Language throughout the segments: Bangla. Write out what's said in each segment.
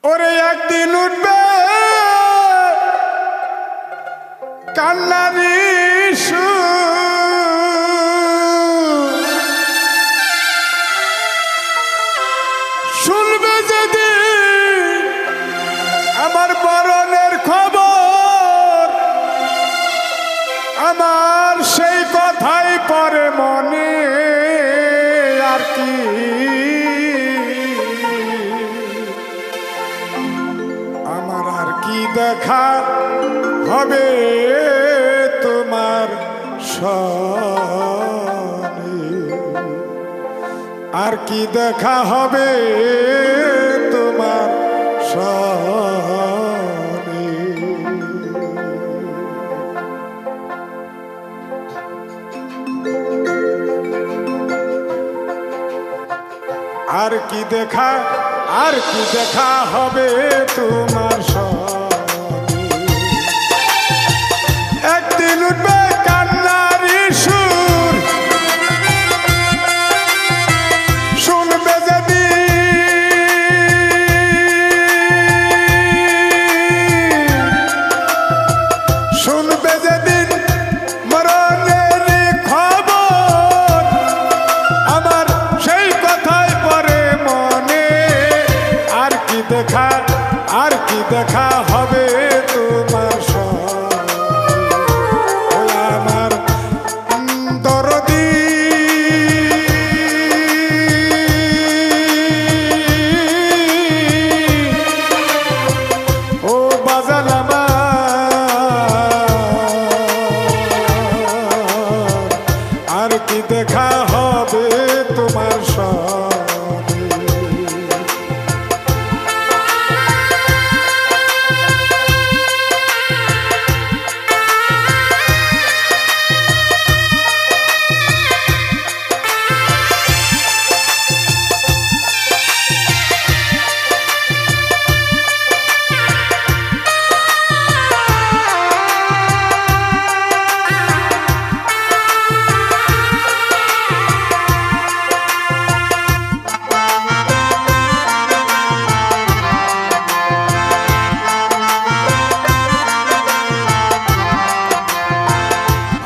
ওরে একদিন উঠবে কান্নারি শুনবে যদি আমার মরণের খবর, আমার সেই কথাই পরে মনে আর কি আমার আর কি দেখা হবে তোমার সনে, আর কি দেখা হবে তোমার সনে। আর কি দেখা হবে তোমার সনে, একদিন উঠবে কান্নারি সুর, শুনবে যদি যেদিন মরণের খবর, আমার সেই কথাই পরে মনে, আর কি দেখা হবে তোমার সনে, আমার দরদি ও বাজাল আর কি দেখা হবে তোমার সনে।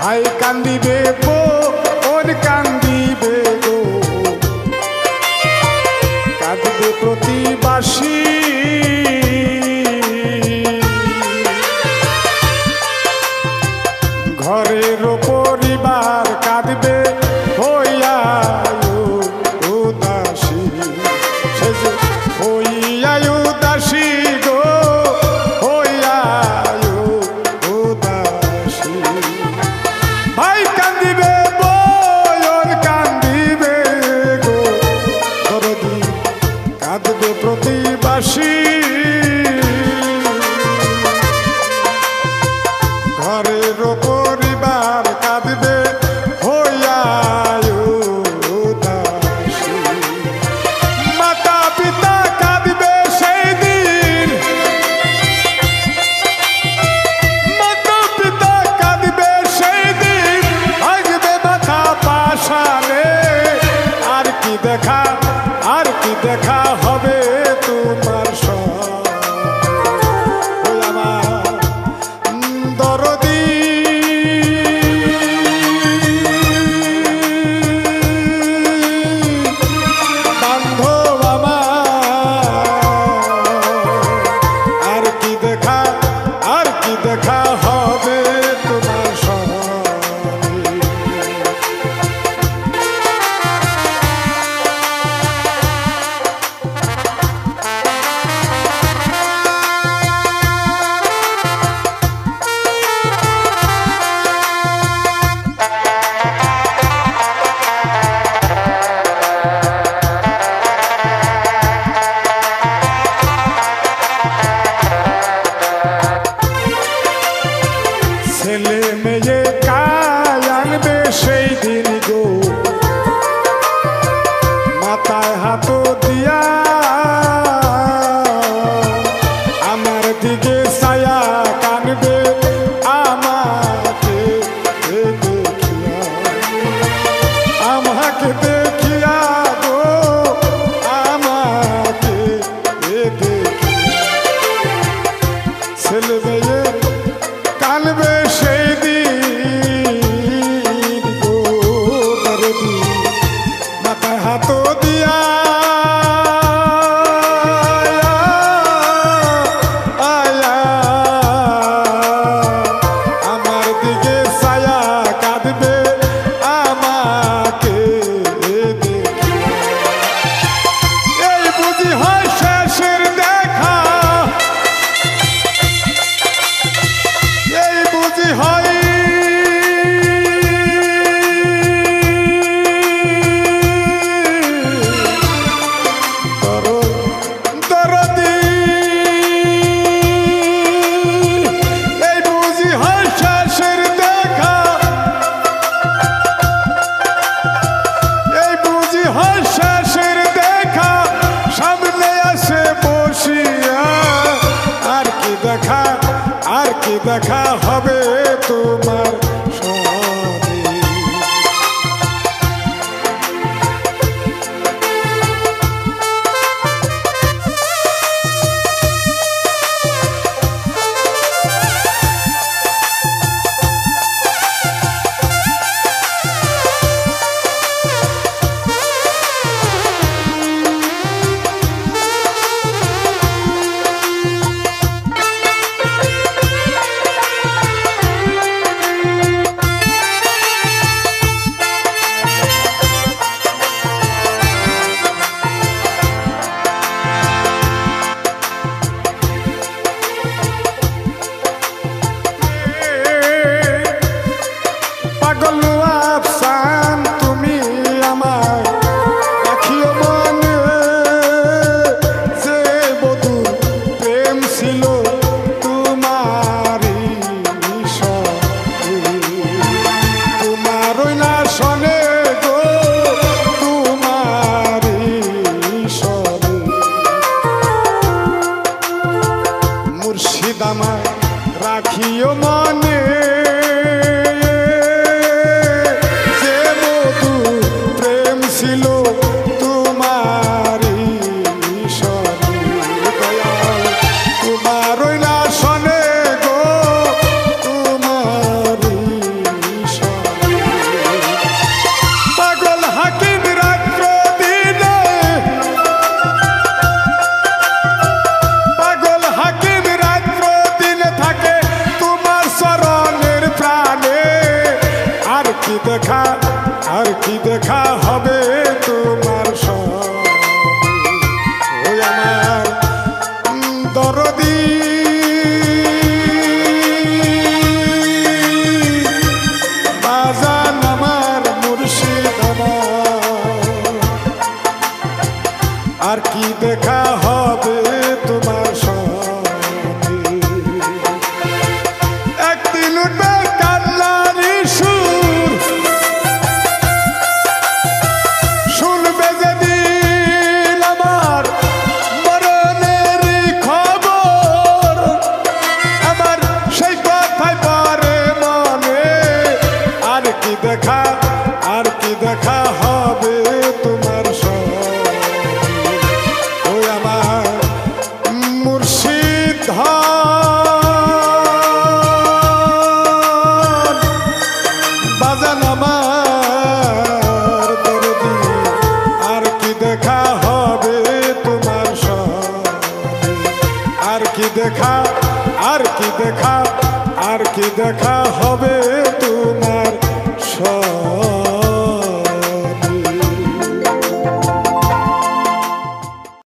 ভাই কান্দিবে বোন কান্দিবে গো, কাঁদবে প্রতিবাসী, ঘরের পরিবার কাঁদবে হইয়া উদাসী, সে যে হইয়া উদাসী গো, হইয়া উদাসী। ভাই কান্দিবে বোন কান্দিবে গো, দরদি কাঁদবে প্রতিবাসী, ঘরের পরিবার কাঁদবে হইয়া উদাসী। মাতা পিতা কাঁদবে সেই দিন, মাতা পিতা কাঁদবে সেই দিন, ভাঙবে মাথা পাশানে, আর কি দেখা হবে তোমার সনে, ছেলে মেয়ে কানবে সেই দিন গো দরদি মাথায় হাত দিয়া আয়া আমার দিকে ছায়া কাঁদবে আমাকে এই বুঝি হয় শেষের দেখা এই বুঝি হয় দরদি এই বুঝি হয় শেষের দেখা এই বুঝি হয় শেষের দেখা সামনে আসে বসিয়া আর কি দেখা আর কি দেখা হবে তোমার সনে পাগল আফসান তুমি আমার রাখিও মনে যে বধু প্রেম ছিল তোমারই সনে তোমারই না শোনে গো তোমারই সনে মুর্শিদ আমার রাখিও মনে ছিল তোমারই সনে দয়াল তোমারই না শোনে গো তোমারই সনে পাগল হাকিম রাত্র দিনে পাগল হাকিম রাত্র দিনে থাকে তোমার শরণের প্রাণে আর কি দেখা আর কি দেখা হবে তোমার সনে ওই আমার দরদি বাজান আমার মুর্শিদ আমার আর কি দেখা হবে তোমার সনে একদিন উঠবে কান্নারি সুর শুনবে যেদিন আমার মরণের খবর আমার সেই কথাই পরে মনে আর কি দেখা আর কি দেখা হবে তোমার সনে ওই আমার মুর্শিদ বাজান আমার দরদি আর কি দেখা হবে তোমার সনে আর কি দেখা আর কি দেখা আর কি দেখা হবে তোমার